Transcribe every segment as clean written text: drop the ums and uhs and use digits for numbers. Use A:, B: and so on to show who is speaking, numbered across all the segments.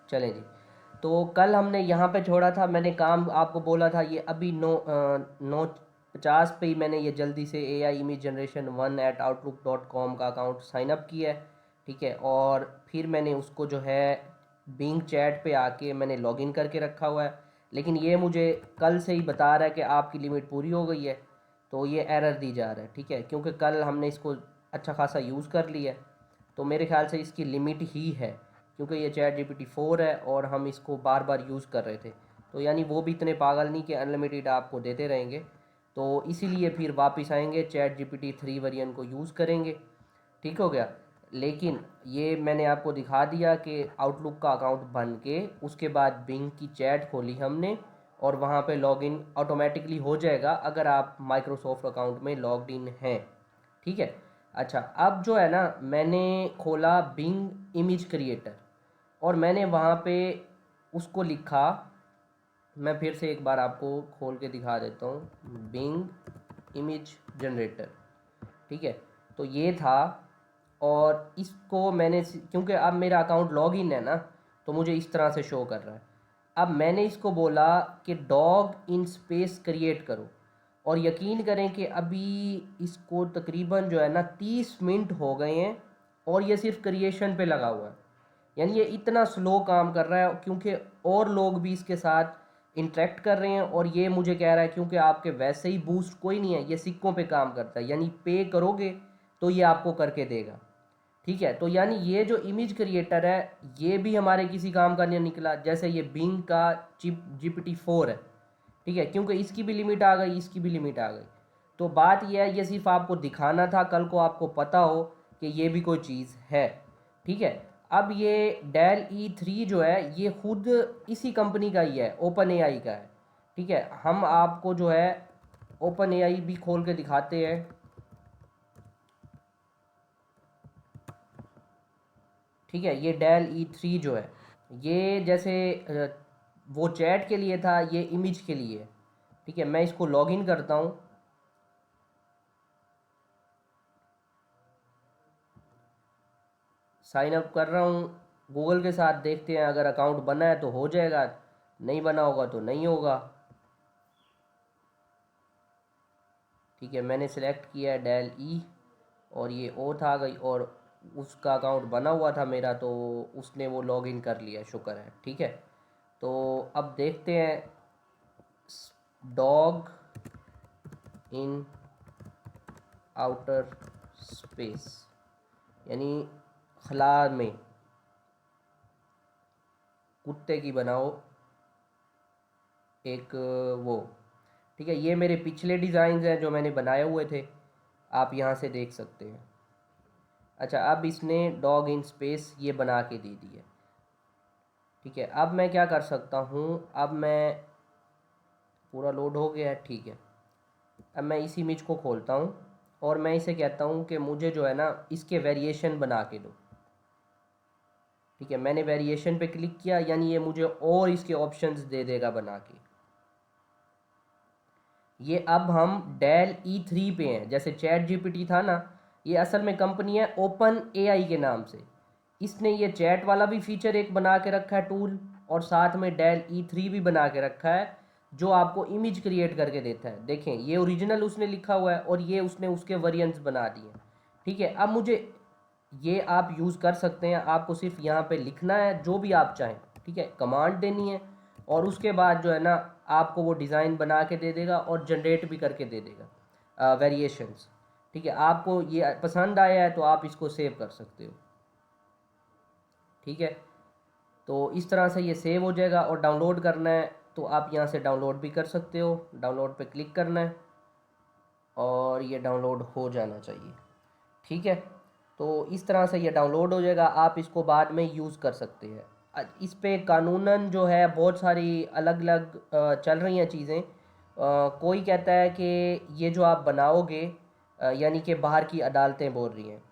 A: चलें जी। तो कल हमने यहाँ पे छोड़ा था, मैंने काम आपको बोला था, ये अभी 9:50 पे ही मैंने ये जल्दी से AI इमेज जनरेशन 1@outlook.com का अकाउंट साइन अप किया है। ठीक है, और फिर मैंने उसको जो है बिंग चैट पे आके मैंने लॉगिन करके रखा हुआ है। लेकिन ये मुझे कल से ही बता रहा है कि आपकी लिमिट पूरी हो गई है, तो ये एरर दी जा रहा है। ठीक है, क्योंकि कल हमने इसको अच्छा खासा यूज़ कर लिया है, तो मेरे ख्याल से इसकी लिमिट ही है, क्योंकि ये ChatGPT 4 है और हम इसको बार बार यूज़ कर रहे थे। तो यानी वो भी इतने पागल नहीं कि अनलिमिटेड आपको देते रहेंगे, तो इसीलिए फिर वापस आएंगे ChatGPT 3 वर्जन को यूज़ करेंगे। ठीक हो गया। लेकिन ये मैंने आपको दिखा दिया कि आउटलुक का अकाउंट बन के उसके बाद बिंग की चैट खोली हमने, और वहाँ पे लॉगिन ऑटोमेटिकली हो जाएगा अगर आप माइक्रोसॉफ्ट अकाउंट में लॉग्ड इन हैं। ठीक है। अच्छा, अब जो है ना, मैंने खोला बिंग इमेज क्रिएटर और मैंने वहाँ पे उसको लिखा। मैं फिर से एक बार आपको खोल के दिखा देता हूँ, बिंग इमेज जनरेटर। ठीक है, तो ये था। और इसको मैंने, क्योंकि अब मेरा अकाउंट लॉग इन है ना, तो मुझे इस तरह से शो कर रहा है। अब मैंने इसको बोला कि डॉग इन स्पेस क्रिएट करो, और यकीन करें कि अभी इसको तकरीबन जो है ना 30 मिनट हो गए हैं और ये सिर्फ क्रिएशन पे लगा हुआ है। यानी ये इतना स्लो काम कर रहा है, क्योंकि और लोग भी इसके साथ इंटरेक्ट कर रहे हैं, और ये मुझे कह रहा है क्योंकि आपके वैसे ही बूस्ट कोई नहीं है, ये सिक्कों पे काम करता है, यानी पे करोगे तो ये आपको करके देगा। ठीक है, तो यानी ये जो इमेज क्रिएटर है ये भी हमारे किसी काम का नहीं निकला, जैसे ये बिंग का चिप GPT 4 है। ठीक है, क्योंकि इसकी भी लिमिट आ गई, इसकी भी लिमिट आ गई। तो बात यह है, ये सिर्फ आपको दिखाना था, कल को आपको पता हो कि ये भी कोई चीज़ है। ठीक है। अब ये Dell-E 3 जो है ये खुद इसी कंपनी का ही है, ओपन एआई का है। ठीक है, हम आपको जो है ओपन एआई भी खोल के दिखाते हैं। ठीक है, ये Dell-E 3 जो है, ये जैसे वो चैट के लिए था, ये इमेज के लिए है। ठीक है, मैं इसको लॉगिन करता हूँ। साइन अप कर रहा हूँ गूगल के साथ, देखते हैं अगर अकाउंट बना है तो हो जाएगा, नहीं बना होगा तो नहीं होगा। ठीक है, मैंने सेलेक्ट किया है Dell-E, और ये ओथ आ गई, और उसका अकाउंट बना हुआ था मेरा, तो उसने वो लॉगिन कर लिया, शुक्र है। ठीक है, तो अब देखते हैं डॉग इन आउटर स्पेस, यानी खला में, कुत्ते की बनाओ एक वो। ठीक है, ये मेरे पिछले डिज़ाइंस हैं जो मैंने बनाए हुए थे, आप यहाँ से देख सकते हैं। अच्छा, अब इसने डॉग इन स्पेस ये बना के दे दी है। ठीक है, अब मैं क्या कर सकता हूँ, अब मैं, पूरा लोड हो गया है। ठीक है, अब मैं इस इमेज को खोलता हूँ और मैं इसे कहता हूँ कि मुझे जो है ना इसके वेरिएशन बना के दो। ठीक है, मैंने वेरिएशन पे क्लिक किया, यानी ये मुझे और इसके ऑप्शंस दे देगा बना के। ये अब हम Dell-E 3 पे हैं, जैसे ChatGPT था ना, ये असल में कंपनी है ओपन एआई के नाम से। इसने ये चैट वाला भी फीचर एक बना के रखा है टूल, और साथ में Dell-E 3 भी बना के रखा है जो आपको इमेज क्रिएट करके देता है। देखें, ये ओरिजिनल उसने लिखा हुआ है और ये उसने उसके वेरिएंट्स बना दिए। ठीक है, अब मुझे ये आप यूज़ कर सकते हैं, आपको सिर्फ यहाँ पे लिखना है जो भी आप चाहें। ठीक है, कमांड देनी है, और उसके बाद जो है ना आपको वो डिज़ाइन बना के दे देगा और जनरेट भी करके दे देगा वेरिएशंस। ठीक है, आपको ये पसंद आया है तो आप इसको सेव कर सकते हो। ठीक है, तो इस तरह से ये सेव हो जाएगा, और डाउनलोड करना है तो आप यहाँ से डाउनलोड भी कर सकते हो। डाउनलोड पे क्लिक करना है और ये डाउनलोड हो जाना चाहिए। ठीक है, तो इस तरह से ये डाउनलोड हो जाएगा, आप इसको बाद में यूज़ कर सकते हैं। इस पे कानूनन जो है बहुत सारी अलग अलग चल रही हैं चीज़ें। कोई कहता है कि ये जो आप बनाओगे, यानी कि बाहर की अदालतें बोल रही हैं।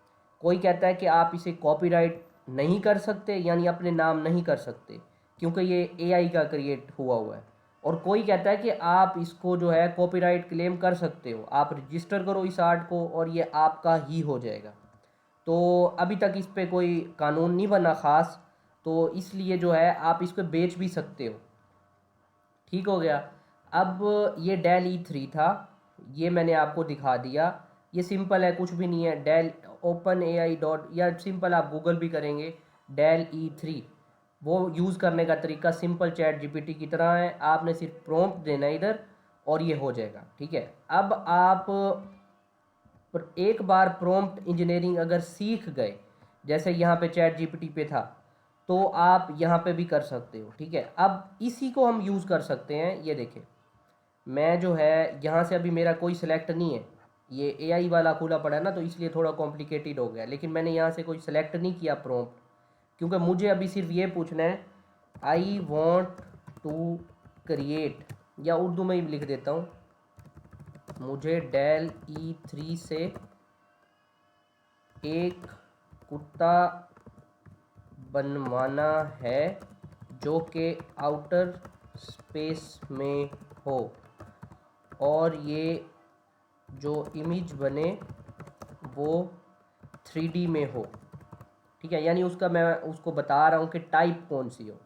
A: कोई कहता है कि आप इसे कॉपीराइट नहीं कर सकते, यानी अपने नाम नहीं कर सकते, क्योंकि ये एआई का क्रिएट हुआ हुआ है। और कोई कहता है कि आप इसको जो है कॉपीराइट क्लेम कर सकते हो, आप रजिस्टर करो इस आर्ट को और ये आपका ही हो जाएगा। तो अभी तक इस पे कोई कानून नहीं बना ख़ास, तो इसलिए जो है आप इसको बेच भी सकते हो। ठीक हो गया। अब ये डेल E3 था, ये मैंने आपको दिखा दिया। ये सिंपल है, कुछ भी नहीं है। Dell open A I dot, या सिंपल आप गूगल भी करेंगे डेल E3, वो यूज़ करने का तरीका सिंपल चैट जीपीटी की तरह है। आपने सिर्फ प्रॉम्प्ट देना है इधर और ये हो जाएगा। ठीक है। अब आप पर एक बार प्रॉम्प्ट इंजीनियरिंग अगर सीख गए, जैसे यहाँ पे चैट जीपीटी पे था, तो आप यहाँ पे भी कर सकते हो। ठीक है। अब इसी को हम यूज़ कर सकते हैं। ये देखें, मैं जो है यहाँ से अभी मेरा कोई सिलेक्ट नहीं है, ये एआई वाला खुला पड़ा है ना, तो इसलिए थोड़ा कॉम्प्लिकेटेड हो गया। लेकिन मैंने यहाँ से कोई सिलेक्ट नहीं किया प्रॉम्प्ट, क्योंकि मुझे अभी सिर्फ ये पूछना है आई वॉन्ट टू क्रिएट, या उर्दू में ही लिख देता हूँ, मुझे डेल E3 से एक कुत्ता बनवाना है जो कि आउटर स्पेस में हो, और ये जो इमेज बने वो 3D में हो। ठीक है, यानी उसका मैं उसको बता रहा हूँ कि टाइप कौन सी हो।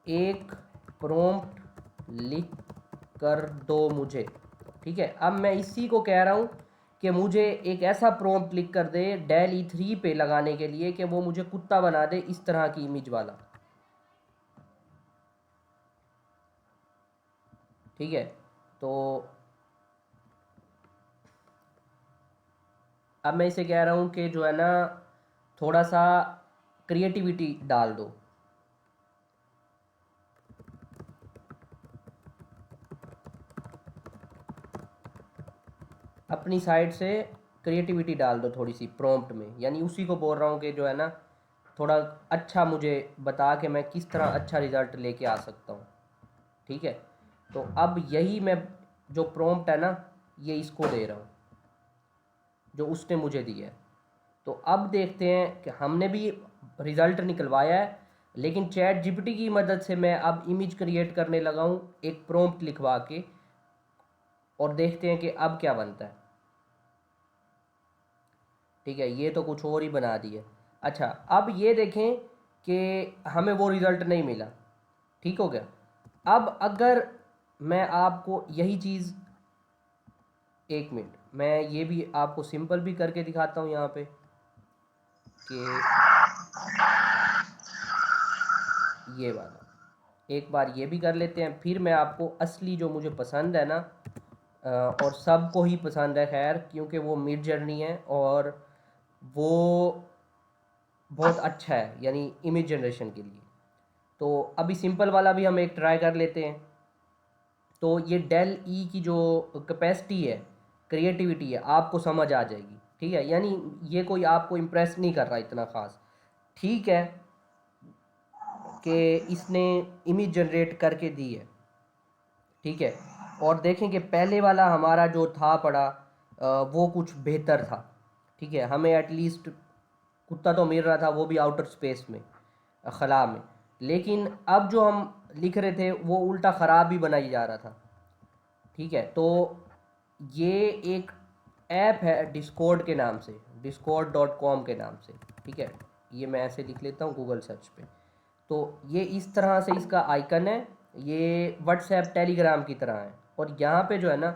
A: एक प्रॉम्प्ट लिख कर दो मुझे। ठीक है। अब मैं इसी को कह रहा हूँ कि मुझे एक ऐसा प्रॉम्प्ट लिख कर दे डेल E3 पे लगाने के लिए कि वो मुझे कुत्ता बना दे इस तरह की इमेज वाला। ठीक है। तो अब मैं इसे कह रहा हूँ कि जो है ना, थोड़ा सा क्रिएटिविटी डाल दो। अपनी साइड से क्रिएटिविटी डाल दो थोड़ी सी प्रॉम्प्ट में, यानी उसी को बोल रहा हूँ कि जो है ना, थोड़ा अच्छा मुझे बता के मैं किस तरह अच्छा रिज़ल्ट लेके आ सकता हूँ। ठीक है। तो अब यही मैं जो प्रॉम्प्ट है ना, ये इसको दे रहा हूँ जो उसने मुझे दिया है। तो अब देखते हैं कि हमने भी रिज़ल्ट निकलवाया है, लेकिन चैट जीपीटी की मदद से मैं अब इमेज क्रिएट करने लगा हूँ एक प्रॉम्प्ट लिखवा के, और देखते हैं कि अब क्या बनता है। ठीक है, ये तो कुछ और ही बना दिए। अच्छा, अब ये देखें कि हमें वो रिज़ल्ट नहीं मिला। ठीक हो गया। अब अगर मैं आपको यही चीज़, एक मिनट, मैं ये भी आपको सिंपल भी करके दिखाता हूँ यहाँ पे कि ये वाला, एक बार ये भी कर लेते हैं, फिर मैं आपको असली जो मुझे पसंद है ना, और सबको ही पसंद है खैर, क्योंकि वो मिड जर्नी है और वो बहुत अच्छा है, यानी इमेज जनरेशन के लिए। तो अभी सिंपल वाला भी हम एक ट्राई कर लेते हैं। तो ये डेल ई की जो कैपेसिटी है, क्रिएटिविटी है, आपको समझ आ जाएगी। ठीक है, यानी ये कोई आपको इम्प्रेस नहीं कर रहा इतना ख़ास। ठीक है, कि इसने इमेज जनरेट करके दी है। ठीक है। और देखें कि पहले वाला हमारा जो था पड़ा, वो कुछ बेहतर था। ठीक है, हमें एटलीस्ट कुत्ता तो मिल रहा था, वो भी आउटर स्पेस में, खला में। लेकिन अब जो हम लिख रहे थे वो उल्टा ख़राब भी बनाई जा रहा था। ठीक है। तो ये एक ऐप है डिस्कॉर्ड के नाम से, discord.com के नाम से। ठीक है, ये मैं ऐसे लिख लेता हूँ गूगल सर्च पे। तो ये इस तरह से इसका आइकन है, ये व्हाट्सएप टेलीग्राम की तरह है, और यहाँ पे जो है ना,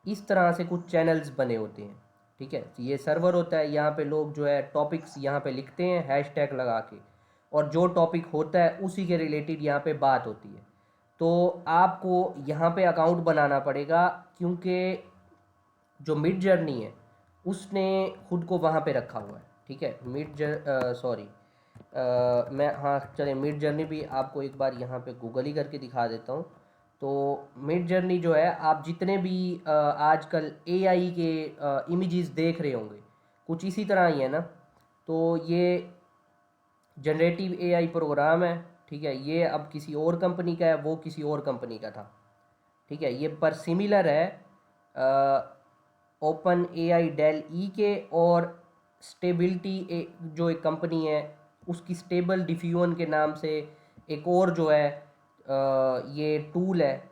A: इस तरह से कुछ चैनल्स बने होते हैं। ठीक है, ये सर्वर होता है, यहाँ पे लोग जो है टॉपिक्स यहाँ पे लिखते हैं हैशटैग लगा के, और जो टॉपिक होता है उसी के रिलेटेड यहाँ पे बात होती है। तो आपको यहाँ पे अकाउंट बनाना पड़ेगा, क्योंकि जो मिड जर्नी है उसने खुद को वहाँ पे रखा हुआ है। ठीक है, सॉरी, मैं, हाँ चले, मिड जर्नी भी आपको एक बार यहाँ पे गूगल ही करके दिखा देता हूँ। तो मिड जर्नी जो है, आप जितने भी आजकल एआई के इमेजेस देख रहे होंगे, कुछ इसी तरह ही है ना। तो ये जनरेटिव एआई प्रोग्राम है। ठीक है, ये अब किसी और कंपनी का है, वो किसी और कंपनी का था। ठीक है, ये पर सिमिलर है ओपन एआई डेल ई के, और स्टेबिलिटी जो एक कंपनी है उसकी स्टेबल डिफ्यूजन के नाम से एक और जो है ये टूल है,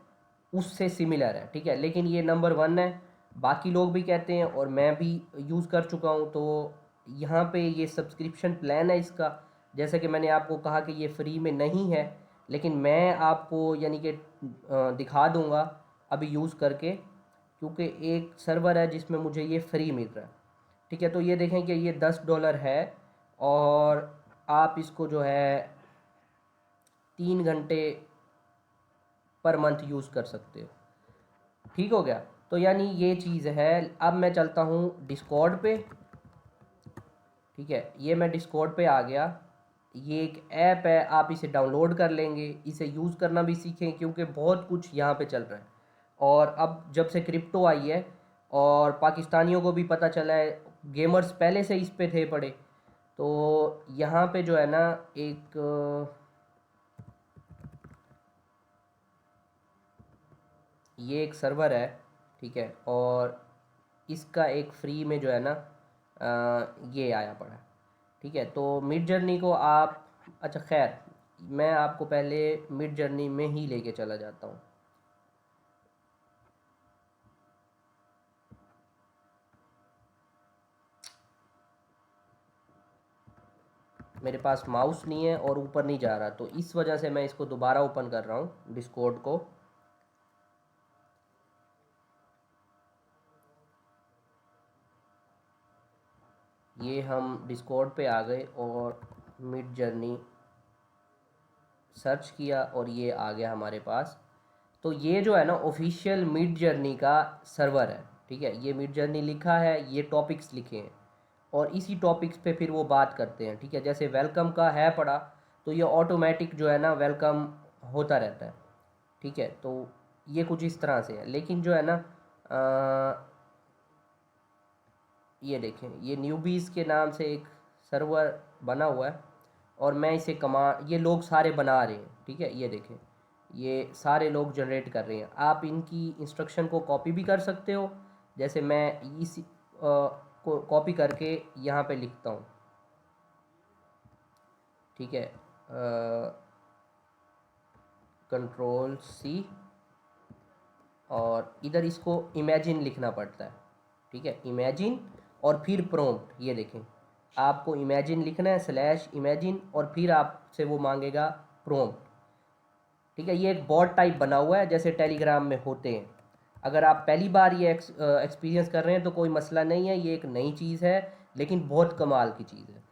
A: उससे सिमिलर है। ठीक है, लेकिन ये नंबर 1 है, बाकी लोग भी कहते हैं और मैं भी यूज़ कर चुका हूँ। तो यहाँ पे ये सब्सक्रिप्शन प्लान है इसका, जैसे कि मैंने आपको कहा कि ये फ्री में नहीं है, लेकिन मैं आपको यानी कि दिखा दूंगा अभी यूज़ करके, क्योंकि एक सर्वर है जिसमें मुझे ये फ्री मिल रहा है। ठीक है, तो ये देखें कि ये $10 है, और आप इसको जो है 3 घंटे पर मंथ यूज़ कर सकते हो। ठीक हो गया, तो यानी ये चीज़ है। अब मैं चलता हूँ डिस्कॉर्ड पे। ठीक है, ये मैं डिस्कॉर्ड पे आ गया। ये एक ऐप है, आप इसे डाउनलोड कर लेंगे, इसे यूज़ करना भी सीखें, क्योंकि बहुत कुछ यहाँ पे चल रहा है। और अब जब से क्रिप्टो आई है और पाकिस्तानियों को भी पता चला है, गेमर्स पहले से इस पे थे पड़े, तो यहाँ पे जो है ना एक ये एक सर्वर है। ठीक है, और इसका एक फ्री में जो है ना ये आया पड़ा है। ठीक है, तो मिड जर्नी को आप, अच्छा खैर, मैं आपको पहले मिड जर्नी में ही लेके चला जाता हूँ। मेरे पास माउस नहीं है और ऊपर नहीं जा रहा, तो इस वजह से मैं इसको दोबारा ओपन कर रहा हूँ डिस्कॉर्ड को। ये हम डिस्कॉर्ड पे आ गए और मिड जर्नी सर्च किया और ये आ गया हमारे पास। तो ये जो है ना ऑफिशियल मिड जर्नी का सर्वर है। ठीक है, ये मिड जर्नी लिखा है, ये टॉपिक्स लिखे हैं, और इसी टॉपिक्स पे फिर वो बात करते हैं। ठीक है, जैसे वेलकम का है पड़ा, तो ये ऑटोमेटिक जो है ना वेलकम होता रहता है। ठीक है, तो ये कुछ इस तरह से है। लेकिन जो है ना ये देखें, ये न्यूबीज़ के नाम से एक सर्वर बना हुआ है, और मैं इसे ये लोग सारे बना रहे हैं। ठीक है, ये देखें, ये सारे लोग जनरेट कर रहे हैं। आप इनकी इंस्ट्रक्शन को कॉपी भी कर सकते हो, जैसे मैं इस को कॉपी करके यहाँ पे लिखता हूँ। ठीक है, कंट्रोल सी, और इधर इसको इमेजिन लिखना पड़ता है। ठीक है, इमेजिन, और फिर प्रॉम्प्ट, ये देखें, आपको इमेजिन लिखना है, स्लैश इमेजिन, और फिर आपसे वो मांगेगा प्रॉम्प्ट। ठीक है, ये एक बॉट टाइप बना हुआ है, जैसे टेलीग्राम में होते हैं। अगर आप पहली बार ये एक्सपीरियंस कर रहे हैं तो कोई मसला नहीं है, ये एक नई चीज़ है, लेकिन बहुत कमाल की चीज़ है।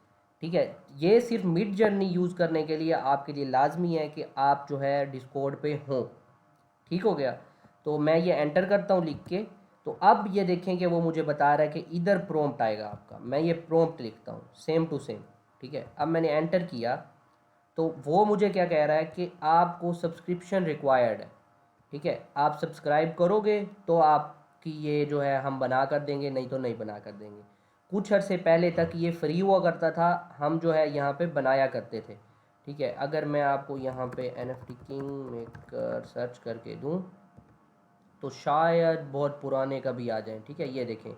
A: ठीक है, ये सिर्फ मिड जर्नी यूज़ करने के लिए आपके लिए लाजमी है कि आप जो है डिस्कॉर्ड पे हों। ठीक हो गया, तो मैं ये एंटर करता हूँ लिख के। तो अब ये देखें कि वो मुझे बता रहा है कि इधर प्रॉम्प्ट आएगा आपका। मैं ये प्रॉम्प्ट लिखता हूँ सेम टू सेम। ठीक है, अब मैंने एंटर किया, तो वो मुझे क्या कह रहा है कि आपको सब्सक्रिप्शन रिक्वायर्ड है। ठीक है, आप सब्सक्राइब करोगे तो आपकी ये जो है हम बना कर देंगे, नहीं तो नहीं बना कर देंगे। कुछ अर्से पहले तक ये फ्री हुआ करता था, हम जो है यहाँ पे बनाया करते थे। ठीक है, अगर मैं आपको यहाँ पे NFT किंग मेकर सर्च करके दूँ, तो शायद बहुत पुराने का भी आ जाए। ठीक है, ये देखें,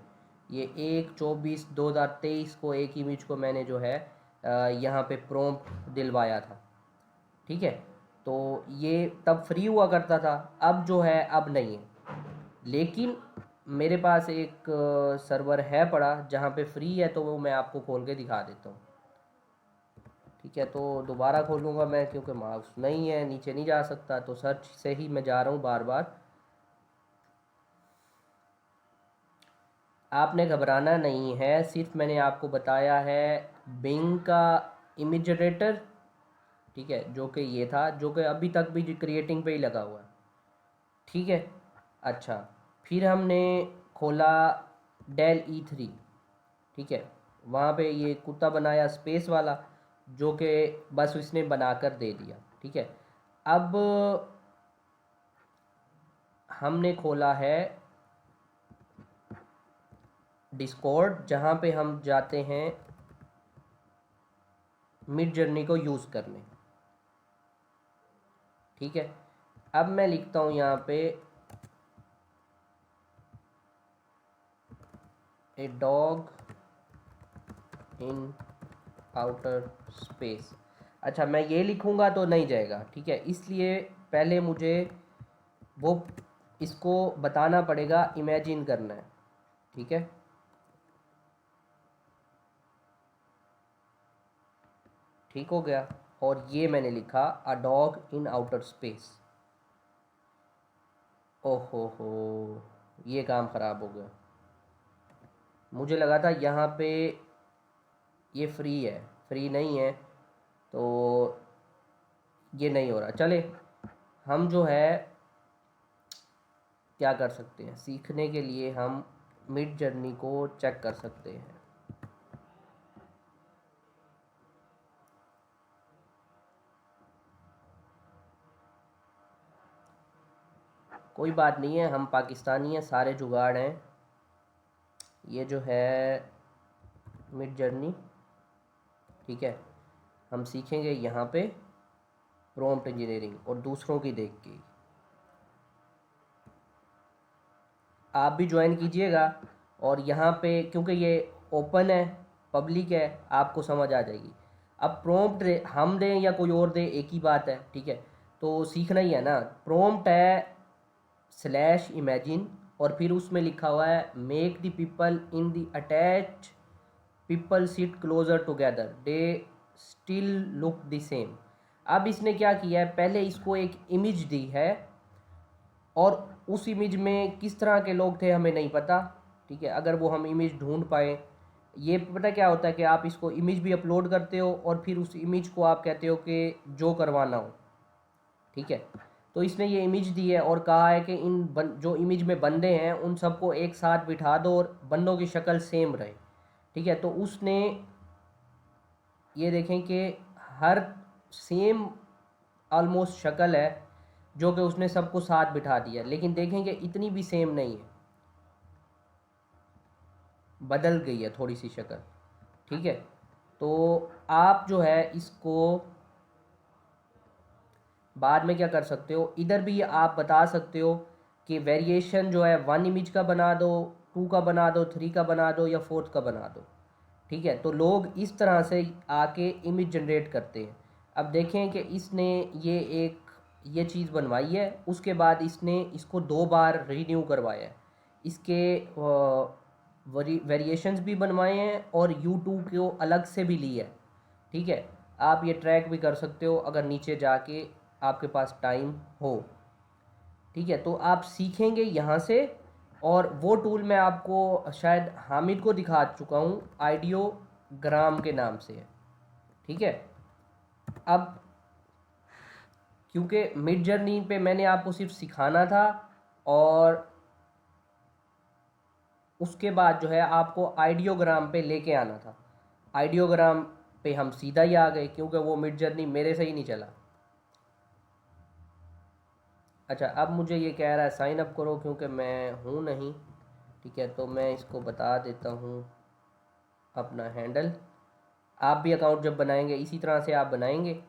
A: ये 1/24/2023 को एक इमेज को मैंने जो है यहाँ पे प्रॉम्प्ट दिलवाया था। ठीक है, तो ये तब फ्री हुआ करता था, अब जो है अब नहीं है। लेकिन मेरे पास एक सर्वर है पड़ा जहाँ पे फ्री है, तो वो मैं आपको खोल के दिखा देता हूँ। ठीक है, तो दोबारा खोलूँगा मैं, क्योंकि माउस नहीं है, नीचे नहीं जा सकता, तो सर्च से ही मैं जा रहा हूँ बार बार। आपने घबराना नहीं है, सिर्फ मैंने आपको बताया है बिंग का इमेज जनरेटर। ठीक है, जो कि ये था, जो कि अभी तक भी क्रिएटिंग पे ही लगा हुआ है। ठीक है, अच्छा, फिर हमने खोला Dell E3। ठीक है, वहाँ पे ये कुत्ता बनाया स्पेस वाला, जो कि बस उसने बनाकर दे दिया। ठीक है, अब हमने खोला है डिस्कॉर्ड, जहाँ पे हम जाते हैं मिड जर्नी को यूज़ करने। ठीक है, अब मैं लिखता हूँ यहाँ पे a dog in outer space. अच्छा, मैं ये लिखूँगा तो नहीं जाएगा। ठीक है, इसलिए पहले मुझे वो इसको बताना पड़ेगा, इमेजिन करना है। ठीक है, ठीक हो गया। और ये मैंने लिखा a dog in outer space. ओहो हो, ये काम ख़राब हो गया। मुझे लगा था यहाँ पे ये फ्री है, फ्री नहीं है, तो ये नहीं हो रहा। चले, हम जो है क्या कर सकते हैं, सीखने के लिए हम मिड जर्नी को चेक कर सकते हैं। कोई बात नहीं है, हम पाकिस्तानी हैं, सारे जुगाड़ हैं। ये जो है मिड जर्नी, ठीक है, हम सीखेंगे यहाँ पे प्रॉम्प्ट इंजीनियरिंग और दूसरों की देख के। आप भी ज्वाइन कीजिएगा, और यहाँ पे क्योंकि ये ओपन है, पब्लिक है, आपको समझ आ जाएगी। अब प्रॉम्प्ट हम दें या कोई और दे, एक ही बात है, ठीक है। तो सीखना ही है ना। प्रॉम्प्ट है स्लैश इमेजिन, और फिर उसमें लिखा हुआ है make the people in the attach people sit closer together they still look the same. अब इसने क्या किया है, पहले इसको एक इमेज दी है, और उस इमेज में किस तरह के लोग थे हमें नहीं पता, ठीक है। अगर वो हम इमेज ढूंढ पाए, ये पता क्या होता है कि आप इसको इमेज भी अपलोड करते हो और फिर उस इमेज को आप कहते हो कि जो करवाना हो, ठीक है। तो इसने ये इमेज दी है और कहा है कि जो इमेज में बंदे हैं उन सबको एक साथ बिठा दो और बंदों की शक्ल सेम रहे, ठीक है। तो उसने ये देखें कि हर सेम ऑलमोस्ट शक्ल है, जो कि उसने सबको साथ बिठा दिया, लेकिन देखेंगे इतनी भी सेम नहीं है, बदल गई है थोड़ी सी शक्ल, ठीक है। तो आप जो है इसको बाद में क्या कर सकते हो, इधर भी आप बता सकते हो कि वेरिएशन जो है 1 इमेज का बना दो, 2 का बना दो, 3 का बना दो या 4th का बना दो, ठीक है। तो लोग इस तरह से आके इमेज जनरेट करते हैं। अब देखें कि इसने ये चीज़ बनवाई है, उसके बाद इसने इसको 2 बार रीन्यू करवाया है, इसके वेरिएशंस भी बनवाए हैं और यूट्यूब को अलग से भी लिया है, ठीक है। आप ये ट्रैक भी कर सकते हो अगर नीचे जाके आपके पास टाइम हो, ठीक है। तो आप सीखेंगे यहाँ से, और वो टूल मैं आपको शायद हामिद को दिखा चुका हूँ, आइडियोग्राम के नाम से है, ठीक है। अब क्योंकि मिड जर्नी पे मैंने आपको सिर्फ सिखाना था, और उसके बाद जो है आपको आइडियोग्राम पे लेके आना था। आइडियोग्राम पे हम सीधा ही आ गए, क्योंकि वो मिड जर्नी मेरे से ही नहीं चला। अच्छा, अब मुझे ये कह रहा है साइन अप करो, क्योंकि मैं हूँ नहीं, ठीक है। तो मैं इसको बता देता हूँ अपना हैंडल। आप भी अकाउंट जब बनाएंगे इसी तरह से आप बनाएंगे,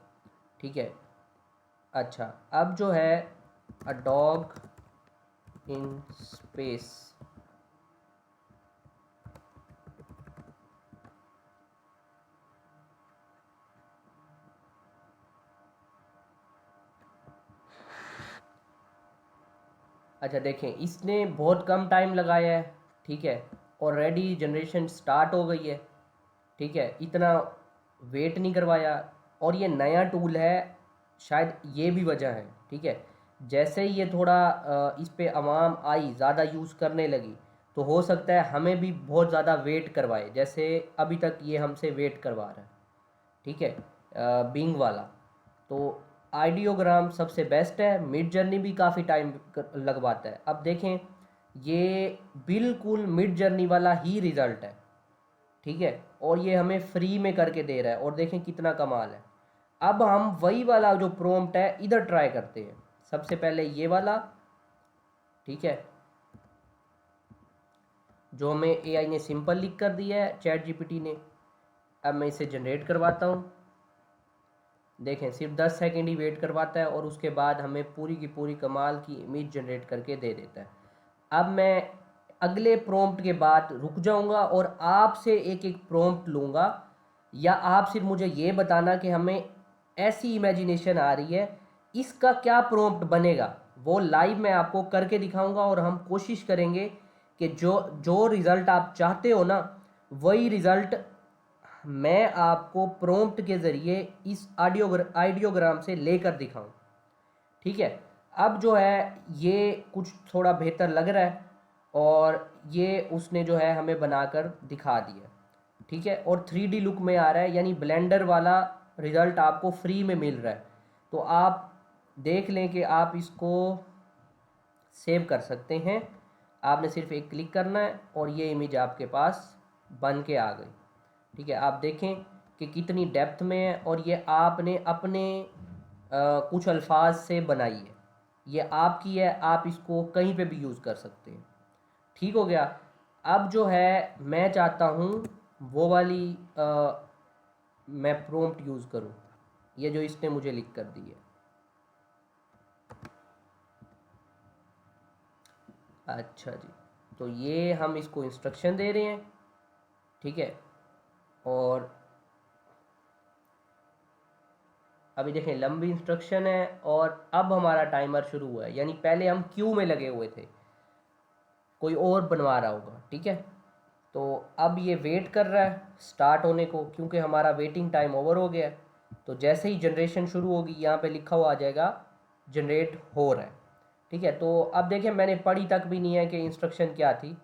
A: ठीक है। अच्छा, अब जो है अ डॉग इन स्पेस, अच्छा देखें इसने बहुत कम टाइम लगाया है, ठीक है। ऑलरेडी जनरेशन स्टार्ट हो गई है, ठीक है, इतना वेट नहीं करवाया। और ये नया टूल है, शायद ये भी वजह है, ठीक है। जैसे ही ये थोड़ा इस पे आवाम आई, ज़्यादा यूज़ करने लगी, तो हो सकता है हमें भी बहुत ज़्यादा वेट करवाए, जैसे अभी तक ये हमसे वेट करवा रहा है, ठीक है, बिंग वाला। तो आइडियोग्राम सबसे बेस्ट है, मिड जर्नी भी काफ़ी टाइम लगवाता है। अब देखें ये बिल्कुल मिड जर्नी वाला ही रिज़ल्ट है, ठीक है, और ये हमें फ्री में करके दे रहा है, और देखें कितना कमाल है। अब हम वही वाला जो प्रॉम्प्ट है इधर ट्राई करते हैं। सबसे पहले ये वाला, ठीक है, जो हमें एआई ने सिंपल लिख कर दिया है, चैट जीपीटी ने। अब मैं इसे जनरेट करवाता हूँ, देखें सिर्फ 10 सेकेंड ही वेट करवाता है, और उसके बाद हमें पूरी की पूरी कमाल की इमेज जनरेट करके दे देता है। अब मैं अगले प्रॉम्प्ट के बाद रुक जाऊंगा और आपसे एक एक प्रॉम्प्ट लूँगा, या आप सिर्फ मुझे ये बताना कि हमें ऐसी इमेजिनेशन आ रही है, इसका क्या प्रॉम्प्ट बनेगा, वो लाइव मैं आपको करके दिखाऊंगा, और हम कोशिश करेंगे कि जो जो रिज़ल्ट आप चाहते हो ना, वही रिज़ल्ट मैं आपको प्रॉम्प्ट के ज़रिए इस आइडियोग्राम से लेकर दिखाऊं। ठीक है, अब जो है ये कुछ थोड़ा बेहतर लग रहा है और ये उसने जो है हमें बनाकर दिखा दिया। ठीक है, और 3D लुक में आ रहा है, यानी ब्लेंडर वाला रिज़ल्ट आपको फ्री में मिल रहा है। तो आप देख लें कि आप इसको सेव कर सकते हैं। आपने सिर्फ एक क्लिक करना है और ये इमेज आपके पास बन के आ गई। ठीक है, आप देखें कि कितनी डेप्थ में है और ये आपने अपने कुछ अल्फाज से बनाई है। ये आपकी है, आप इसको कहीं पे भी यूज़ कर सकते हैं। ठीक हो गया। अब जो है मैं चाहता हूँ वो वाली मैं प्रॉम्प्ट यूज़ करूँ, ये जो इसने मुझे लिख कर दी है। अच्छा जी, तो ये हम इसको इंस्ट्रक्शन दे रहे हैं। ठीक है, और अभी देखें लंबी इंस्ट्रक्शन है और अब हमारा टाइमर शुरू हुआ है, यानी पहले हम क्यू में लगे हुए थे, कोई और बनवा रहा होगा। ठीक है, तो अब ये वेट कर रहा है स्टार्ट होने को, क्योंकि हमारा वेटिंग टाइम ओवर हो गया है। तो जैसे ही जनरेशन शुरू होगी यहाँ पे लिखा हुआ आ जाएगा जनरेट हो रहा है। ठीक है, तो अब देखें मैंने पढ़ी तक भी नहीं है कि इंस्ट्रक्शन क्या थी,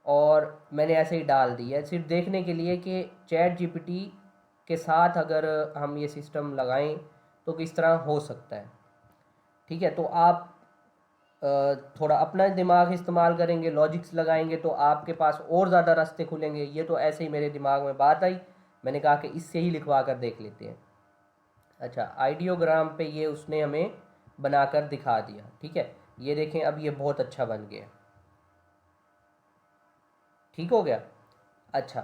A: और मैंने ऐसे ही डाल दी है सिर्फ देखने के लिए कि चैट जीपीटी के साथ अगर हम ये सिस्टम लगाएं तो किस तरह हो सकता है। ठीक है, तो आप थोड़ा अपना दिमाग इस्तेमाल करेंगे, लॉजिक्स लगाएंगे, तो आपके पास और ज़्यादा रास्ते खुलेंगे। ये तो ऐसे ही मेरे दिमाग में बात आई, मैंने कहा कि इससे ही लिखवा कर देख लेते हैं। अच्छा, आइडियोग्राम पे ये उसने हमें बनाकर दिखा दिया। ठीक है, ये देखें अब ये बहुत अच्छा बन गया। ठीक हो गया। अच्छा,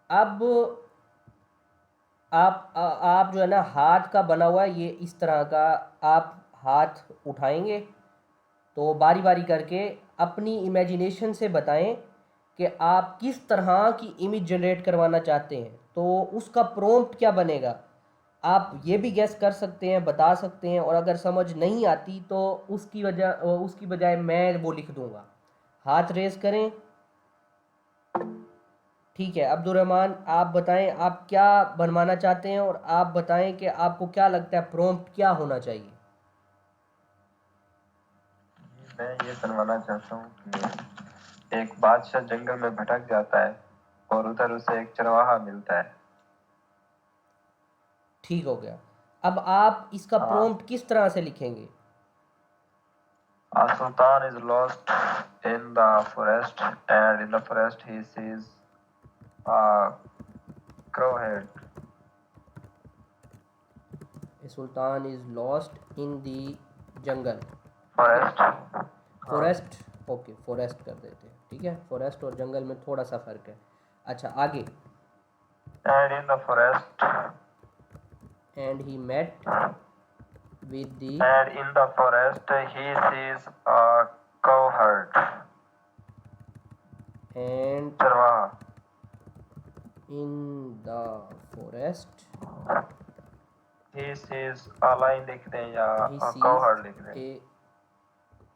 A: अब आप जो है ना हाथ का बना हुआ है ये इस तरह का, आप हाथ उठाएंगे तो बारी बारी करके अपनी इमेजिनेशन से बताएं कि आप किस तरह की इमेज जनरेट करवाना चाहते हैं, तो उसका प्रॉम्प्ट क्या बनेगा। आप ये भी गेस कर सकते हैं, बता सकते हैं, और अगर समझ नहीं आती तो उसकी बजाय मैं वो लिख दूंगा। हाथ रेस करें। ठीक है, अब्दुलरहमान आप बताएं आप क्या बनवाना चाहते हैं, और आप बताएं कि आपको क्या लगता है प्रॉम्प्ट क्या होना चाहिए।
B: मैं ये बनवाना चाहता हूँ कि एक बादशाह जंगल में भटक जाता है और उधर उसे एक चरवाहा मिलता है।
A: ठीक हो गया। अब आप इसका
B: हाँ।
A: प्रॉम्प्ट किस तरह से लिखेंगे।
B: A sultan is lost in the forest, and in the forest he sees a crowhead.
A: A sultan is lost in the jungle. ठीक है,
B: Forest. हाँ।
A: फॉरेस्ट। ओके, फॉरेस्ट कर देते हैं। ठीक है, फॉरेस्ट और जंगल में थोड़ा सा फर्क है। अच्छा, आगे।
B: And in the forest,
A: and he met with the
B: and in the forest he sees a cowherd.
A: And
B: चरवाहा।
A: In the forest
B: He sees a lion लिख दें या
A: ही
B: a
A: सीज
B: cowherd लिख दें।
A: A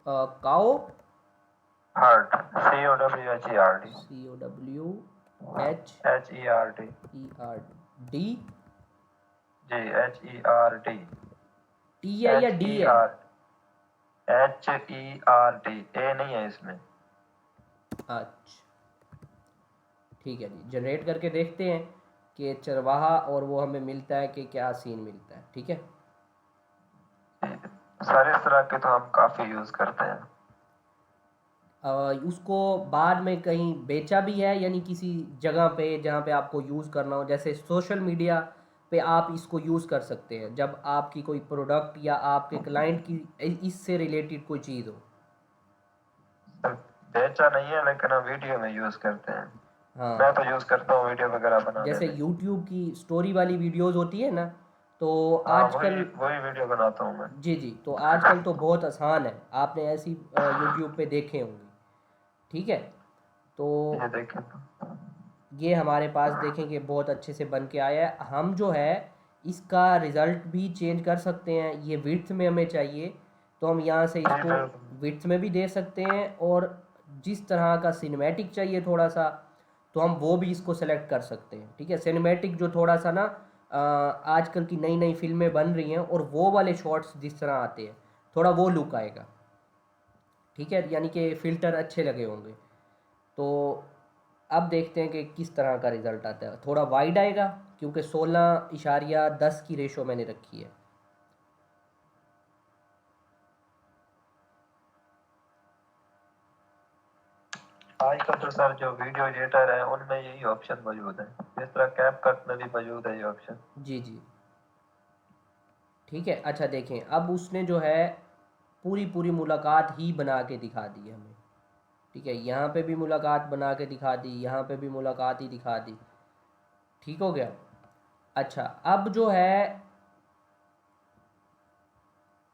A: cow.
B: Herd. COWHERD.
A: COWHERD।
B: HERD.
A: D
B: G HERD.
A: T है या D है।
B: HERD ए नहीं है इसमें।
A: अच्छा, ठीक है जी, जनरेट करके देखते हैं कि चरवाहा और वो हमें मिलता है कि क्या सीन मिलता है। ठीक है,
B: सारे इस तरह के तो हम काफी यूज करते हैं।
A: उसको बाद में कहीं बेचा भी है, यानी किसी जगह पे जहाँ पे आपको यूज़ करना हो, जैसे सोशल मीडिया पे आप इसको यूज़ कर सकते हैं जब आपकी कोई प्रोडक्ट या आपके क्लाइंट की इससे रिलेटेड कोई चीज़ हो।
B: बेचा नहीं है लेकिन हम वीडियो में यूज करते हैं।
A: हाँ,
B: मैं तो यूज करता हूँ वीडियो वगैरह बनाने
A: जैसे
B: में।
A: यूट्यूब की स्टोरी वाली वीडियोस होती है ना, तो
B: हाँ,
A: आजकल
B: वही वीडियो बनाता हूँ मैं।
A: जी जी, तो आजकल तो बहुत आसान है, आपने ऐसी यूट्यूब पे देखे होंगे। ठीक है, तो
B: ये देखें।
A: ये हमारे पास देखें कि बहुत अच्छे से बन के आया है। हम जो है इसका रिज़ल्ट भी चेंज कर सकते हैं। ये विड्थ में हमें चाहिए तो हम यहाँ से इसको विड्थ में भी दे सकते हैं, और जिस तरह का सिनेमैटिक चाहिए थोड़ा सा तो हम वो भी इसको सेलेक्ट कर सकते हैं। ठीक है, सिनेमैटिक जो थोड़ा सा ना आजकल की नई नई फिल्में बन रही हैं और वो वाले शॉट्स जिस तरह आते हैं, थोड़ा वो लुक आएगा। ठीक है, यानी कि फ़िल्टर अच्छे लगे होंगे। तो अब देखते हैं कि किस तरह का रिज़ल्ट आता है। थोड़ा वाइड आएगा क्योंकि 16.10 की रेशो मैंने रखी है।
B: आजकल तो सर जो वीडियो एडिटर है उनमें यही ऑप्शन मौजूद है, जिस तरह कैपकट में भी मौजूद है ये ऑप्शन।
A: जी जी, ठीक है। अच्छा देखें, अब उसने जो है पूरी पूरी मुलाकात ही बना के दिखा दी है हमें। ठीक है, यहाँ पे भी मुलाकात बना के दिखा दी, यहाँ पे भी मुलाकात ही दिखा दी। ठीक हो गया। अच्छा, अब जो है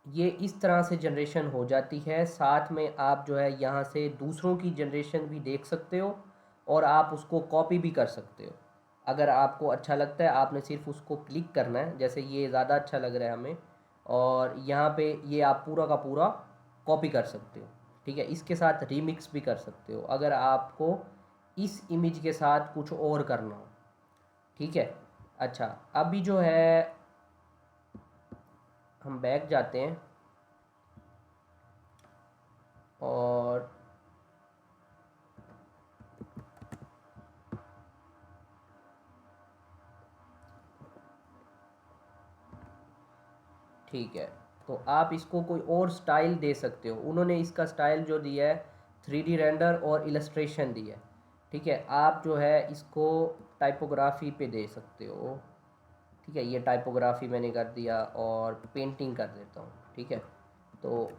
A: ये इस तरह से जनरेशन हो जाती है। साथ में आप जो है यहाँ से दूसरों की जनरेशन भी देख सकते हो और आप उसको कॉपी भी कर सकते हो। अगर आपको अच्छा लगता है, आपने सिर्फ उसको क्लिक करना है। जैसे ये ज़्यादा अच्छा लग रहा है हमें, और यहाँ पे ये आप पूरा का पूरा कॉपी कर सकते हो। ठीक है, इसके साथ रीमिक्स भी कर सकते हो अगर आपको इस इमेज के साथ कुछ और करना हो। ठीक है। अच्छा, अभी जो है हम बैक जाते हैं और ठीक है, तो आप इसको कोई और स्टाइल दे सकते हो। उन्होंने इसका स्टाइल जो दिया है 3D रेंडर और इलस्ट्रेशन दिया है। ठीक है, आप जो है इसको टाइपोग्राफी पे दे सकते हो। ठीक है, ये टाइपोग्राफी मैंने कर दिया और पेंटिंग कर देता हूँ। ठीक है, तो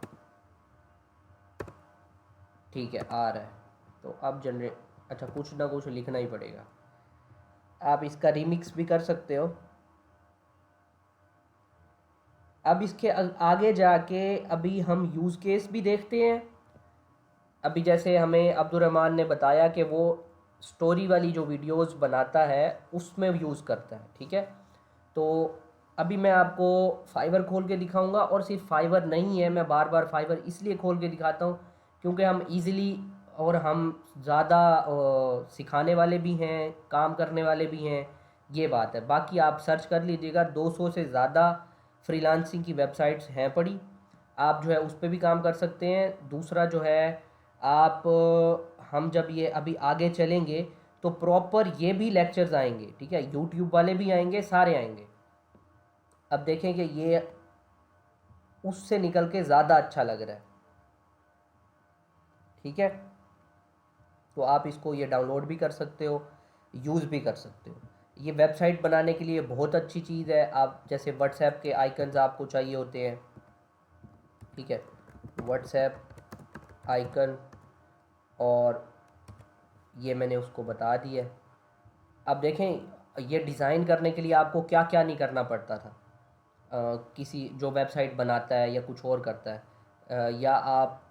A: ठीक है, आ रहा है। तो अब जनरेट, अच्छा कुछ ना कुछ लिखना ही पड़ेगा। आप इसका रीमिक्स भी कर सकते हो। अब इसके आगे जाके अभी हम यूज़ केस भी देखते हैं। अभी जैसे हमें अब्दुर्रहमान ने बताया कि वो स्टोरी वाली जो वीडियोस बनाता है उसमें यूज़ करता है। ठीक है, तो अभी मैं आपको फाइवर खोल के दिखाऊंगा, और सिर्फ फाइवर नहीं है, मैं बार बार फाइवर इसलिए खोल के दिखाता हूँ क्योंकि हम इजीली और हम ज़्यादा सिखाने वाले भी हैं, काम करने वाले भी हैं, ये बात है। बाकी आप सर्च कर लीजिएगा, 200 से ज़्यादा फ्रीलांसिंग की वेबसाइट्स हैं पड़ी, आप जो है उस पर भी काम कर सकते हैं। दूसरा जो है, आप हम जब ये अभी आगे चलेंगे तो प्रॉपर ये भी लेक्चर्स आएंगे। ठीक है, यूट्यूब वाले भी आएंगे, सारे आएंगे। अब देखें कि ये उससे निकल के ज़्यादा अच्छा लग रहा है। ठीक है, तो आप इसको ये डाउनलोड भी कर सकते हो, यूज़ भी कर सकते हो। ये वेबसाइट बनाने के लिए बहुत अच्छी चीज़ है। आप जैसे व्हाट्सएप के आइकन्स आपको चाहिए होते हैं। ठीक है, व्हाट्सएप आइकन, और ये मैंने उसको बता दिया। अब देखें, ये डिज़ाइन करने के लिए आपको क्या क्या नहीं करना पड़ता था। किसी जो वेबसाइट बनाता है या कुछ और करता है, या आप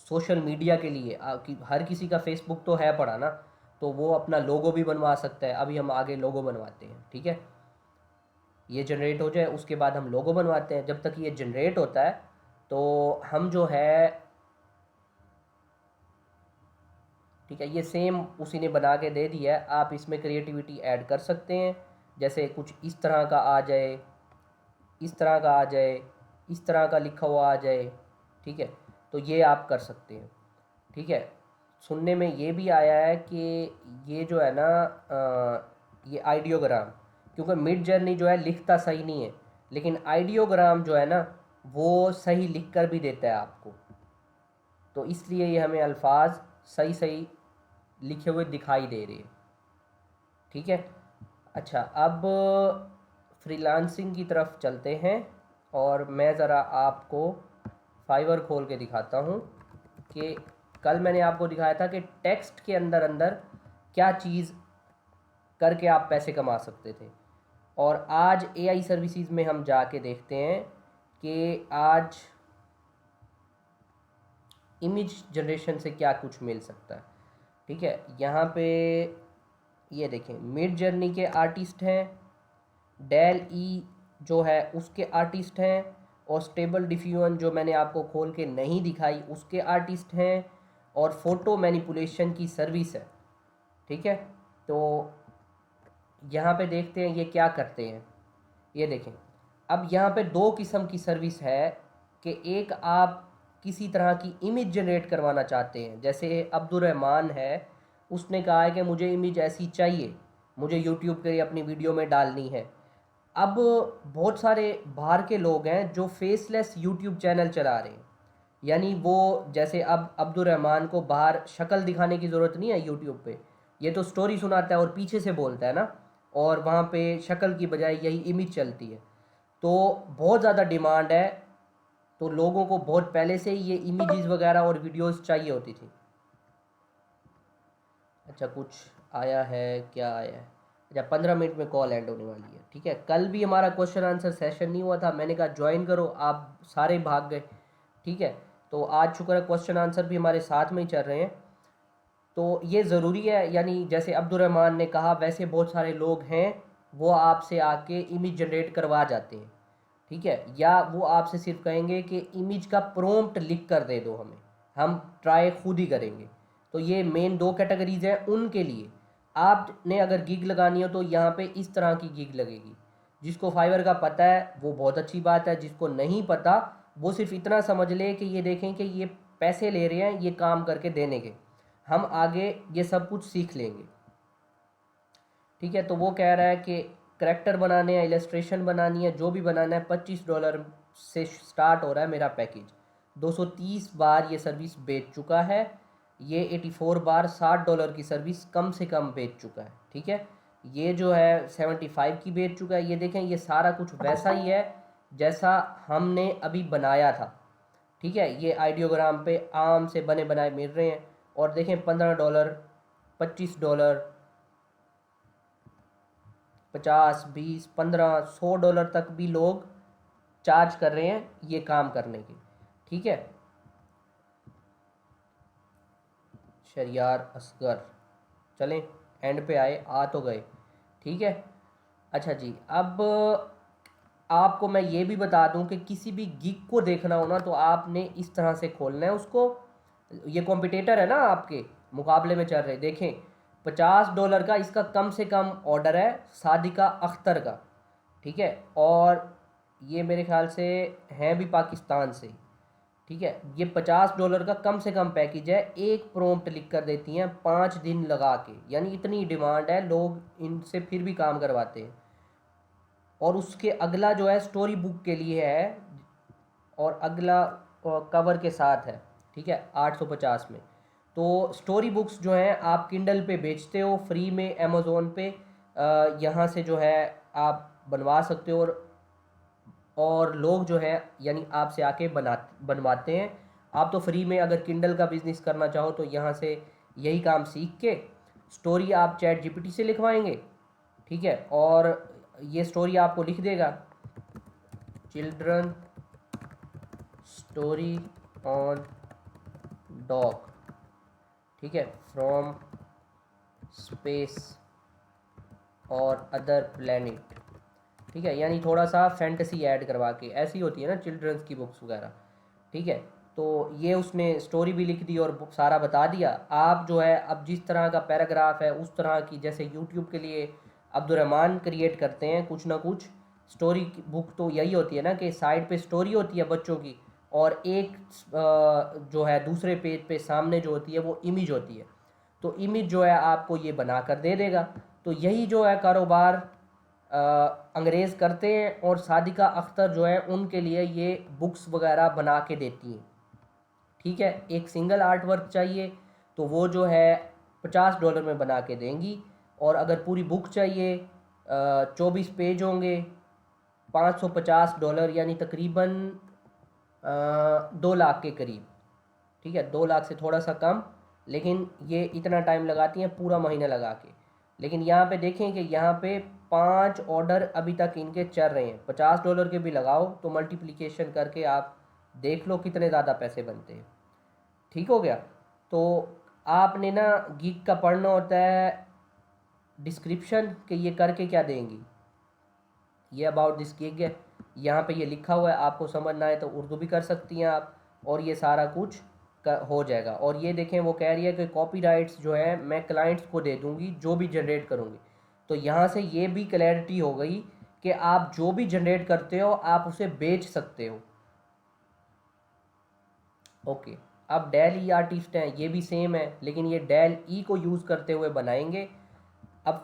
A: सोशल मीडिया के लिए हर किसी का फेसबुक तो है पड़ा ना, तो वो अपना लोगो भी बनवा सकता है। अभी हम आगे लोगो बनवाते हैं। ठीक है, ये जनरेट हो जाए उसके बाद हम लोगो बनवाते हैं। जब तक ये जनरेट होता है तो हम जो है, ठीक है, ये सेम उसी ने बना के दे दिया है। आप इसमें क्रिएटिविटी ऐड कर सकते हैं, जैसे कुछ इस तरह का आ जाए, इस तरह का आ जाए, इस तरह का लिखा हुआ आ जाए। ठीक है, तो ये आप कर सकते हैं। ठीक है, सुनने में ये भी आया है कि ये जो है ना, ये आइडियोग्राम, क्योंकि मिड जर्नी जो है लिखता सही नहीं है, लेकिन आइडियोग्राम जो है ना वो सही लिख कर भी देता है आपको। तो इसलिए ये हमें अल्फाज सही सही लिखे हुए दिखाई दे रहे हैं। ठीक है। अच्छा, अब फ्रीलांसिंग की तरफ चलते हैं, और मैं ज़रा आपको फाइवर खोल के दिखाता हूँ कि कल मैंने आपको दिखाया था कि टेक्स्ट के अंदर अंदर क्या चीज़ करके आप पैसे कमा सकते थे। और आज एआई सर्विसेज में हम जाके देखते हैं कि आज इमेज जनरेशन से क्या कुछ मिल सकता है। ठीक है, यहाँ पे ये देखें, मिड जर्नी के आर्टिस्ट हैं, डेल ई जो है उसके आर्टिस्ट हैं, और स्टेबल डिफ्यूजन जो मैंने आपको खोल के नहीं दिखाई उसके आर्टिस्ट हैं, और फ़ोटो मैनिपुलेशन की सर्विस है। ठीक है, तो यहाँ पे देखते हैं ये क्या करते हैं। ये देखें, अब यहाँ पे दो किस्म की सर्विस है कि एक आप किसी तरह की इमेज जनरेट करवाना चाहते हैं, जैसे अब्दुलरहमान है, उसने कहा है कि मुझे इमेज ऐसी चाहिए, मुझे यूट्यूब के लिए अपनी वीडियो में डालनी है। अब बहुत सारे बाहर के लोग हैं जो फेसलेस यूट्यूब चैनल चला रहे हैं, यानी वो जैसे अब अब्दुलरहमान को बाहर शक्ल दिखाने की ज़रूरत नहीं है यूट्यूब पे, ये तो स्टोरी सुनाता है और पीछे से बोलता है ना, और वहाँ पे शक्ल की बजाय यही इमेज चलती है। तो बहुत ज़्यादा डिमांड है, तो लोगों को बहुत पहले से ही ये इमेजेस वगैरह और वीडियोस चाहिए होती थी। अच्छा, कुछ आया है, क्या आया है? अच्छा, 15 मिनट में कॉल एंड होने वाली है। ठीक है, कल भी हमारा क्वेश्चन आंसर सेशन नहीं हुआ था, मैंने कहा ज्वाइन करो, आप सारे भाग गए। ठीक है, तो आज शुक्र है क्वेश्चन आंसर भी हमारे साथ में ही चल रहे हैं। तो ये ज़रूरी है, यानी जैसे अब्दुलरहमान ने कहा वैसे बहुत सारे लोग हैं वो आपसे आके इमेज जनरेट करवा जाते हैं। ठीक है, या वो आपसे सिर्फ कहेंगे कि इमेज का प्रॉम्प्ट लिख कर दे दो हमें, हम ट्राई खुद ही करेंगे। तो ये मेन दो कैटेगरीज हैं उनके लिए। आपने अगर गिग लगानी हो तो यहाँ पे इस तरह की गिग लगेगी। जिसको फाइवर का पता है वो बहुत अच्छी बात है, जिसको नहीं पता वो सिर्फ इतना समझ ले कि ये देखें कि ये पैसे ले रहे हैं ये काम करके देने के, हम आगे ये सब कुछ सीख लेंगे। ठीक है, तो वो कह रहा है कि करैक्टर बनाने हैं, इलस्ट्रेशन बनानी है, जो भी बनाना है, $25 से स्टार्ट हो रहा है मेरा पैकेज। 230 बार ये सर्विस बेच चुका है, ये 84 बार $60 की सर्विस कम से कम बेच चुका है। ठीक है, ये जो है 75 की बेच चुका है। ये देखें, ये सारा कुछ वैसा ही है जैसा हमने अभी बनाया था। ठीक है, ये आइडियोग्राम पे आम से बने बनाए मिल रहे हैं। और देखें, $15, $25, 50, 20, 15, $100 तक भी लोग चार्ज कर रहे हैं ये काम करने के। ठीक है, शरियार असगर, चलें एंड पे आए, आ तो गए। ठीक है, अच्छा जी, अब आपको मैं ये भी बता दूं कि किसी भी गिग को देखना हो ना तो आपने इस तरह से खोलना है उसको। ये कॉम्पिटिटर है ना, आपके मुकाबले में चल रहे, देखें $50 का इसका कम से कम ऑर्डर है, सादिका अख्तर का। ठीक है, और ये मेरे ख्याल से हैं भी पाकिस्तान से। ठीक है, ये $50 का कम से कम पैकेज है, एक प्रॉम्प्ट लिख कर देती हैं 5 दिन लगा के, यानी इतनी डिमांड है, लोग इनसे फिर भी काम करवाते हैं। और उसके अगला जो है स्टोरी बुक के लिए है, और अगला कवर के साथ है। ठीक है, 850 में। तो स्टोरी बुक्स जो हैं आप किंडल पे बेचते हो फ्री में अमेज़ोन पे, यहाँ से जो है आप बनवा सकते हो, और लोग जो है यानी आपसे आके बनवाते हैं। आप तो फ्री में अगर किंडल का बिज़नेस करना चाहो तो यहाँ से यही काम सीख के स्टोरी आप चैट जीपीटी से लिखवाएंगे। ठीक है, और ये स्टोरी आपको लिख देगा, चिल्ड्रन स्टोरी ऑन डॉग। ठीक है, फ्रॉम स्पेस और अदर प्लैनेट। ठीक है, यानी थोड़ा सा फैंटेसी ऐड करवा के, ऐसी होती है ना चिल्ड्रंस की बुक्स वगैरह। ठीक है, तो ये उसने स्टोरी भी लिख दी और सारा बता दिया। आप जो है अब जिस तरह का पैराग्राफ है उस तरह की, जैसे यूट्यूब के लिए अब्दुलरहमान क्रिएट करते हैं कुछ ना कुछ, स्टोरी बुक तो यही होती है ना कि साइड पे स्टोरी होती है बच्चों की, और एक जो है दूसरे पेज पे सामने जो होती है वो इमेज होती है। तो इमेज जो है आपको ये बना कर दे देगा। तो यही जो है कारोबार अंग्रेज़ करते हैं, और सादिका अख्तर जो है उनके लिए ये बुक्स वगैरह बना के देती हैं। ठीक है, एक सिंगल आर्ट वर्क चाहिए तो वो जो है $50 में बना के देंगी, और अगर पूरी बुक चाहिए 24 पेज होंगे, $550, यानी तकरीबन 2 लाख के करीब। ठीक है, 2 लाख से थोड़ा सा कम, लेकिन ये इतना टाइम लगाती हैं पूरा महीना लगा के। लेकिन यहाँ पे देखें कि यहाँ पे 5 ऑर्डर अभी तक इनके चल रहे हैं। $50 के भी लगाओ तो मल्टीप्लिकेशन करके आप देख लो कितने ज़्यादा पैसे बनते हैं। ठीक हो गया, तो आपने ना गिग का पढ़ना होता है डिस्क्रिप्शन कि ये करके क्या देंगी। ये अबाउट दिस गिग है, यहाँ पे ये लिखा हुआ है, आपको समझना है तो उर्दू भी कर सकती हैं आप, और ये सारा कुछ हो जाएगा। और ये देखें वो कह रही है कि कॉपीराइट्स जो है मैं क्लाइंट्स को दे दूंगी जो भी जनरेट करूंगी। तो यहाँ से ये भी क्लैरिटी हो गई कि आप जो भी जनरेट करते हो आप उसे बेच सकते हो। ओके, अब डेल ई आर्टिस्ट हैं, ये भी सेम है लेकिन ये डेल ई को यूज़ करते हुए बनाएंगे। अब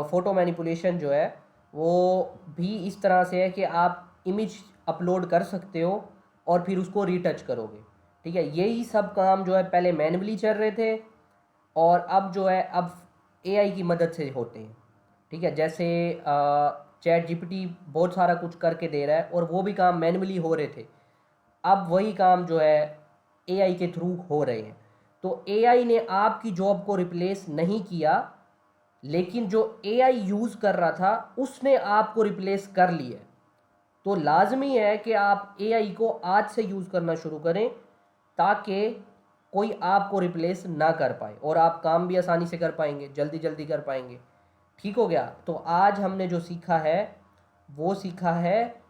A: फ़ोटो मैनिपुलेशन जो है वो भी इस तरह से है कि आप इमेज अपलोड कर सकते हो और फिर उसको रीटच करोगे। ठीक है, यही सब काम जो है पहले मैन्युअली चल रहे थे और अब जो है अब एआई की मदद से होते हैं। ठीक है, जैसे चैट जीपीटी बहुत सारा कुछ करके दे रहा है और वो भी काम मैन्युअली हो रहे थे, अब वही काम जो है एआई के थ्रू हो रहे हैं। तो एआई ने आपकी जॉब को रिप्लेस नहीं किया, लेकिन जो एआई यूज़ कर रहा था उसने आपको रिप्लेस कर लिया। तो लाजमी है कि आप एआई को आज से यूज़ करना शुरू करें ताकि कोई आपको रिप्लेस ना कर पाए और आप काम भी आसानी से कर पाएंगे, जल्दी जल्दी कर पाएंगे। ठीक हो गया। तो आज हमने जो सीखा है वो सीखा है,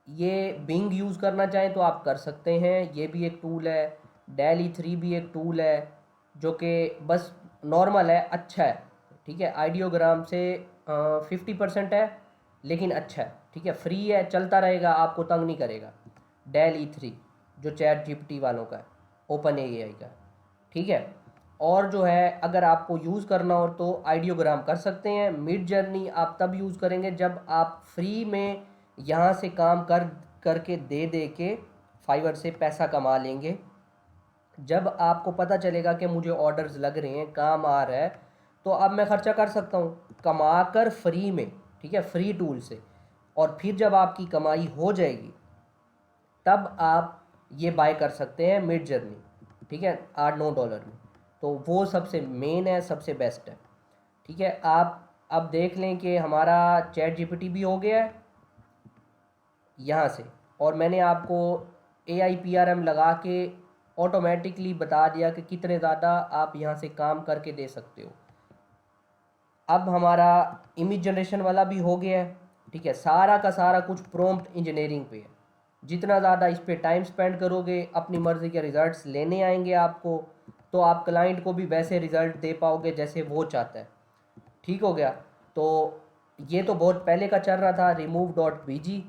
A: ये बिंग यूज़ करना चाहें तो आप कर सकते हैं, ये भी एक टूल है। डेल ई3 भी एक टूल है जो कि बस नॉर्मल है, अच्छा है। ठीक है, आइडियोग्राम से 50% है लेकिन अच्छा है। ठीक है, फ्री है, चलता रहेगा, आपको तंग नहीं करेगा। डेल ई3 जो चैट जीपीटी वालों का है, ओपन एआई का। ठीक है, और जो है अगर आपको यूज़ करना हो तो आइडियोग्राम कर सकते हैं। मिड जर्नी आप तब यूज़ करेंगे जब आप फ्री में यहाँ से काम करके दे के फाइवर से पैसा कमा लेंगे। जब आपको पता चलेगा कि मुझे ऑर्डर्स लग रहे हैं, काम आ रहा है, तो अब मैं ख़र्चा कर सकता हूँ कमा कर फ्री में। ठीक है, फ्री टूल से। और फिर जब आपकी कमाई हो जाएगी तब आप ये बाय कर सकते हैं मिड जर्नी। ठीक है, $8-9 में। तो वो सबसे मेन है, सबसे बेस्ट है। ठीक है, आप अब देख लें कि हमारा चैट जीपीटी भी हो गया है यहाँ से, और मैंने आपको AIPRM लगा के ऑटोमेटिकली बता दिया कि कितने ज़्यादा आप यहाँ से काम करके दे सकते हो। अब हमारा इमेज जनरेशन वाला भी हो गया है। ठीक है, सारा का सारा कुछ प्रॉम्प्ट इंजीनियरिंग पे है। जितना ज़्यादा इस पे टाइम स्पेंड करोगे अपनी मर्ज़ी के रिज़ल्ट्स लेने आएंगे आपको, तो आप क्लाइंट को भी वैसे रिज़ल्ट दे पाओगे जैसे वो चाहता है। ठीक हो गया। तो ये तो बहुत पहले का चल रहा था remove.bg।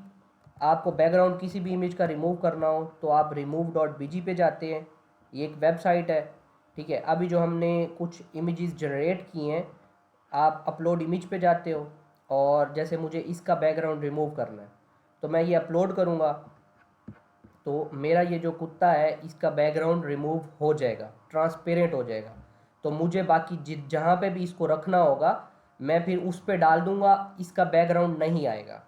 A: आपको बैकग्राउंड किसी भी इमेज का रिमूव करना हो तो आप remove.bg पे जाते हैं, ये एक वेबसाइट है। ठीक है, अभी जो हमने कुछ इमेजेस जनरेट की हैं, आप अपलोड इमेज पे जाते हो और जैसे मुझे इसका बैकग्राउंड रिमूव करना है तो मैं ये अपलोड करूँगा तो मेरा ये जो कुत्ता है इसका बैकग्राउंड रिमूव हो जाएगा, ट्रांसपेरेंट हो जाएगा। तो मुझे बाकी जहाँ पे भी इसको रखना होगा मैं फिर उस पर डाल दूँगा, इसका बैकग्राउंड नहीं आएगा।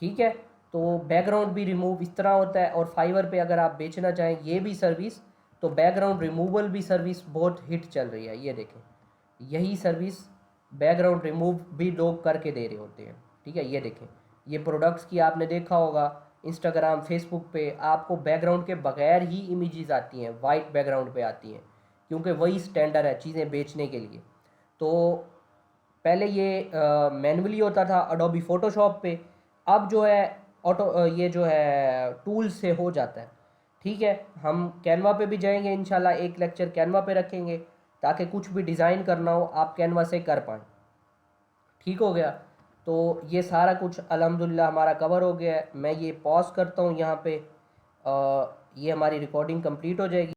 A: ठीक है, तो बैकग्राउंड भी रिमूव इस तरह होता है। और फाइवर पे अगर आप बेचना चाहें ये भी सर्विस, तो बैकग्राउंड रिमूवल भी सर्विस बहुत हिट चल रही है। ये देखें, यही सर्विस बैकग्राउंड रिमूव भी लोग करके दे रहे होते हैं। ठीक है, ये देखें, ये प्रोडक्ट्स की आपने देखा होगा इंस्टाग्राम फेसबुक पे आपको बैकग्राउंड के बगैर ही इमेजेस आती हैं, वाइट बैकग्राउंड पे आती हैं, क्योंकि वही स्टैंडर्ड है चीज़ें बेचने के लिए। तो पहले ये मैनुअली होता था अडोबी फ़ोटोशॉप पे, अब जो है ये जो है टूल से हो जाता है। ठीक है, हम कैनवा पे भी जाएंगे इंशाल्लाह, एक लेक्चर कैनवा पे रखेंगे ताकि कुछ भी डिज़ाइन करना हो आप कैनवा से कर पाएँ। ठीक हो गया। तो ये सारा कुछ अल्हम्दुलिल्लाह हमारा कवर हो गया है। मैं ये पॉज करता हूँ यहाँ पे, ये हमारी रिकॉर्डिंग कंप्लीट हो जाएगी।